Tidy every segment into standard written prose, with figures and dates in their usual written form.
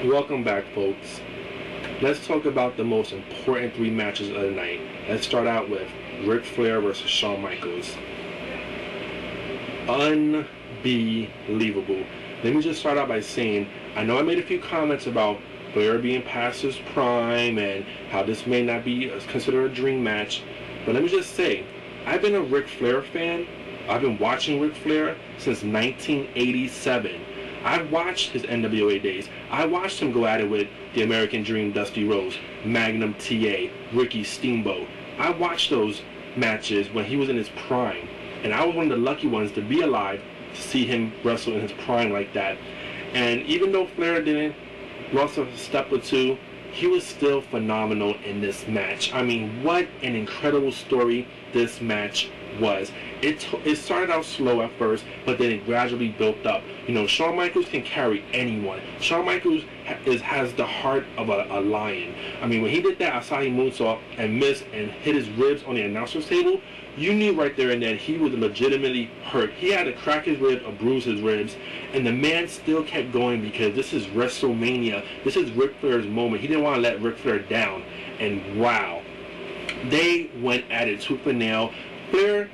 Welcome back, folks. Let's talk about the most important three matches of the night. Let's start out with Ric Flair versus Shawn Michaels. Unbelievable. Let me just start out by saying, I know I made a few comments about Flair being past his prime and how this may not be considered a dream match, but let me just say, I've been a Ric Flair fan. I've been watching Ric Flair since 1987. I've watched his NWA days. I watched him go at it with the American Dream, Dusty Rhodes, Magnum TA, Ricky Steamboat. I watched those matches when he was in his prime, and I was one of the lucky ones to be alive to see him wrestle in his prime like that. And even though Flair didn't wrestle a step or two, he was still phenomenal in this match. I mean, what an incredible story this match was. It started out slow at first, but then it gradually built up. You know, Shawn Michaels can carry anyone. Shawn Michaels has the heart of a lion. I mean, when he did that Asahi moonsault and missed and hit his ribs on the announcer's table, you knew right there and then he was legitimately hurt. He had to crack his ribs or bruise his ribs, and the man still kept going because this is Wrestlemania. This is Ric Flair's moment. He didn't want to let Ric Flair down, and wow, they went at it tooth and nail. Flair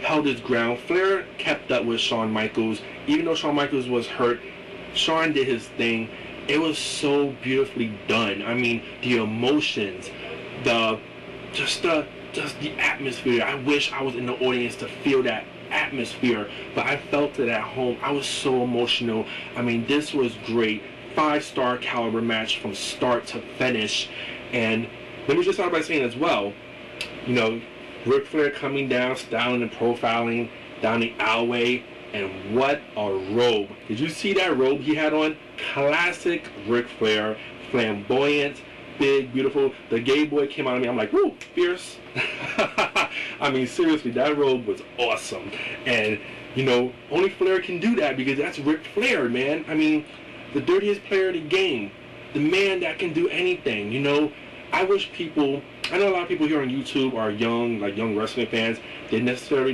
held his ground. Flair kept up with Shawn Michaels. Even though Shawn Michaels was hurt, Shawn did his thing. It was so beautifully done. I mean, the emotions, just the atmosphere. I wish I was in the audience to feel that atmosphere, but I felt it at home. I was so emotional. I mean, this was great. 5-star caliber match from start to finish. And let me just start by saying as well, you know, Ric Flair coming down, styling and profiling down the alleyway, and what a robe. Did you see that robe he had on? Classic Ric Flair, flamboyant, big, beautiful. The gay boy came out of me, I'm like, woo, fierce. I mean, seriously, that robe was awesome. And, you know, only Flair can do that because that's Ric Flair, man. I mean, the dirtiest player of the game. The man that can do anything, you know. I wish people, I know a lot of people here on YouTube are young wrestling fans. They necessarily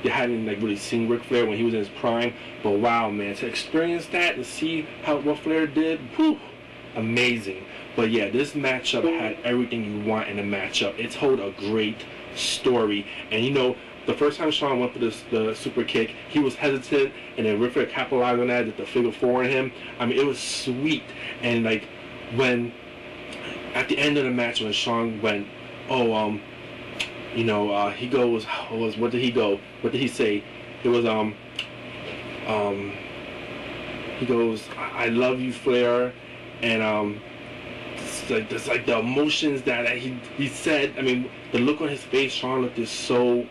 they hadn't really seen Ric Flair when he was in his prime. But wow, man, to experience that and see what Flair did, whew, amazing. But yeah, this matchup had everything you want in a matchup. It told a great story. And you know, the first time Shawn went for the super kick, he was hesitant, and then Ric Flair capitalized on that, did the figure four on him. I mean, it was sweet. And like when at the end of the match, when Shawn went, you know, he goes, what did he go? What did he say? It was, he goes, I love you, Flair, and it's like the emotions that he said. I mean, the look on his face, Shawn looked just so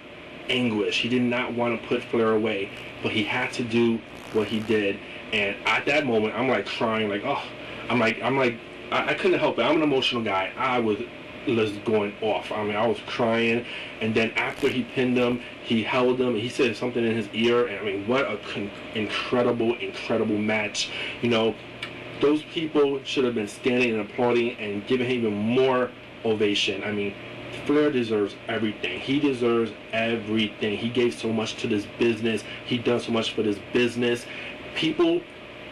anguished. He did not want to put Flair away, but he had to do what he did. And at that moment, I'm like crying, like, oh, I'm like. I couldn't help it. I'm an emotional guy. I was just going off. I mean, I was crying. And then after he pinned him, he held him, and he said something in his ear. And I mean, what a incredible match. You know, those people should have been standing and applauding and giving him even more ovation. I mean, Flair deserves everything. He deserves everything. He gave so much to this business. He done so much for this business. People,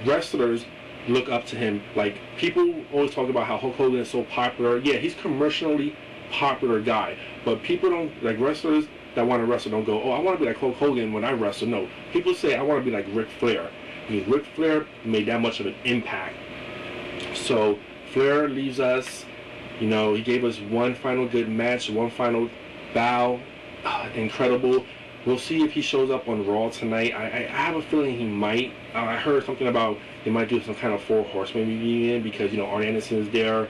wrestlers, look up to him. Like, people always talk about how Hulk Hogan is so popular. Yeah, he's commercially popular guy, but people don't, like, wrestlers that want to wrestle don't go, oh, I want to be like Hulk Hogan when I wrestle. No, people say I want to be like Ric Flair, because Ric Flair made that much of an impact. So Flair leaves us, you know, he gave us one final good match, one final bow. Incredible. We'll see if he shows up on Raw tonight. I have a feeling he might. I heard something about they might do some kind of 4 horsemen reunion because, you know, Arn Anderson is there,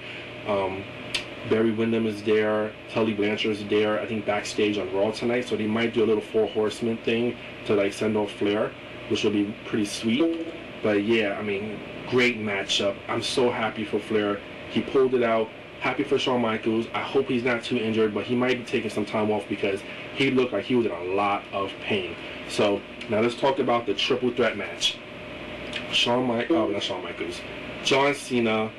Barry Windham is there, Tully Blanchard is there, I think backstage on Raw tonight. So they might do a little 4 horsemen thing to like send off Flair, which will be pretty sweet. But yeah, I mean, great matchup. I'm so happy for Flair. He pulled it out. Happy for Shawn Michaels. I hope he's not too injured, but he might be taking some time off because he looked like he was in a lot of pain. So now let's talk about the triple threat match. John Cena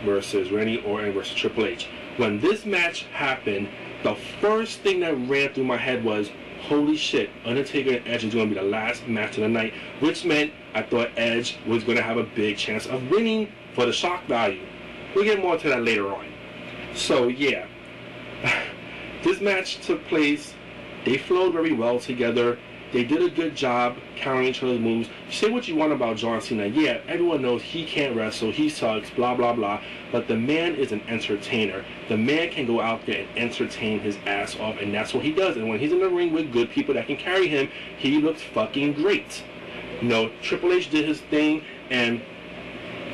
versus Randy Orton versus Triple H. When this match happened, the first thing that ran through my head was, holy shit, Undertaker and Edge is going to be the last match of the night, which meant I thought Edge was going to have a big chance of winning for the shock value. We'll get more to that later on. So yeah, this match took place. They flowed very well together. They did a good job countering each other's moves. Say what you want about John Cena. Yeah, everyone knows he can't wrestle, he sucks, blah, blah, blah. But the man is an entertainer. The man can go out there and entertain his ass off, and that's what he does. And when he's in the ring with good people that can carry him, he looks fucking great. You know, Triple H did his thing, and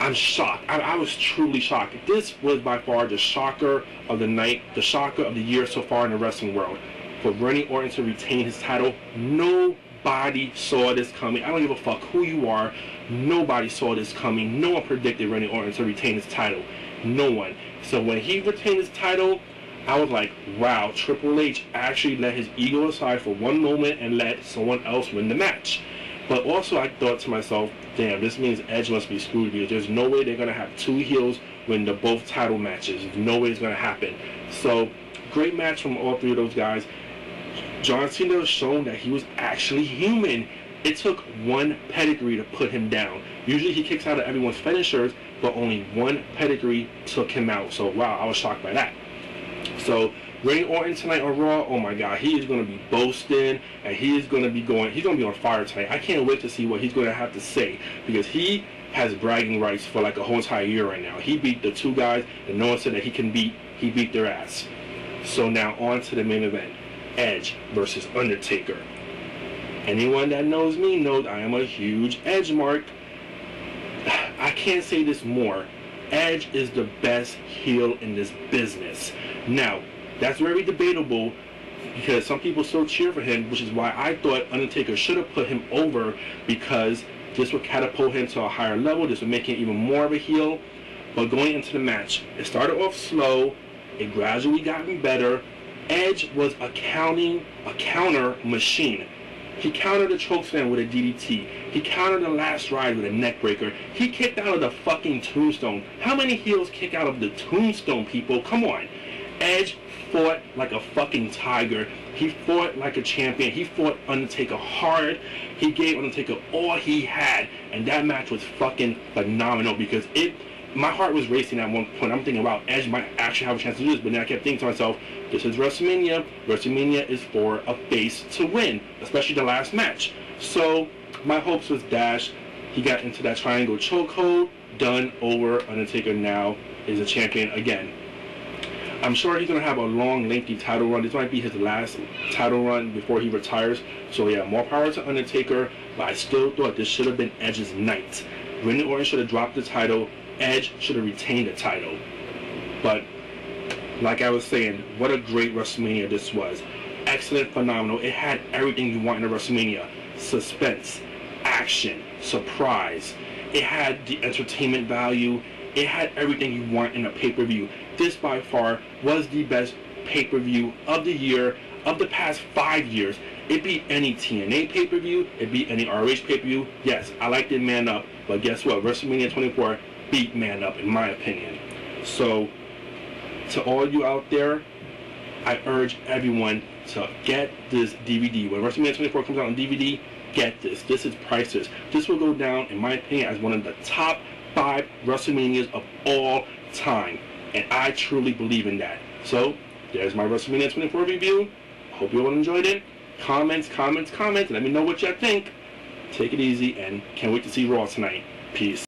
I'm shocked. I was truly shocked. This was by far the shocker of the night, the shocker of the year so far in the wrestling world. For Randy Orton to retain his title, nobody saw this coming. I don't give a fuck who you are. Nobody saw this coming. No one predicted Randy Orton to retain his title. No one. So when he retained his title, I was like, wow, Triple H actually let his ego aside for one moment and let someone else win the match. But also I thought to myself, damn, this means Edge must be screwed because there's no way they're going to have two heels win the both title matches. There's no way it's going to happen. So, great match from all three of those guys. John Cena has shown that he was actually human. It took one pedigree to put him down. Usually he kicks out of everyone's finishers, but only one pedigree took him out. So, wow, I was shocked by that. So, Randy Orton tonight on Raw, oh my God, he is going to be boasting, and he is going to be he's going to be on fire tonight. I can't wait to see what he's going to have to say, because he has bragging rights for like a whole entire year right now. He beat the two guys that no one said that he can beat. He beat their ass. So now on to the main event. Edge versus Undertaker. Anyone that knows me knows I am a huge Edge mark. I can't say this more. Edge is the best heel in this business. Now, that's very debatable because some people still cheer for him, which is why I thought Undertaker should have put him over, because this would catapult him to a higher level. This would make him even more of a heel. But going into the match, it started off slow. It gradually gotten better. Edge was a counter machine. He countered the chokeslam with a DDT. He countered the last ride with a neckbreaker. He kicked out of the fucking tombstone. How many heels kick out of the tombstone, people? Come on. Edge fought like a fucking tiger. He fought like a champion. He fought Undertaker hard. He gave Undertaker all he had. And that match was fucking phenomenal, because my heart was racing at one point. I'm thinking, wow, Edge might actually have a chance to do this. But then I kept thinking to myself, this is WrestleMania. WrestleMania is for a face to win, especially the last match. So my hopes was dashed. He got into that triangle chokehold. Done, over. Undertaker now is a champion again. I'm sure he's going to have a long, lengthy title run. This might be his last title run before he retires. So yeah, more power to Undertaker. But I still thought this should have been Edge's night. Randy Orton should have dropped the title. Edge should have retained the title. But like I was saying, what a great WrestleMania this was. Excellent, phenomenal. It had everything you want in a WrestleMania. Suspense, action, surprise. It had the entertainment value. It had everything you want in a pay-per-view. This by far was the best pay-per-view of the year, of the past 5 years. It beat any TNA pay-per-view. It beat any ROH pay-per-view. Yes, I liked it Man Up, but guess what? WrestleMania 24 beat Man Up, in my opinion. So, to all you out there, I urge everyone to get this DVD. When WrestleMania 24 comes out on DVD, get this. This is priceless. This will go down, in my opinion, as one of the top 5 WrestleManias of all time. And I truly believe in that. So, there's my WrestleMania 24 review. Hope you all enjoyed it. Comments. Let me know what you think. Take it easy, and can't wait to see Raw tonight. Peace.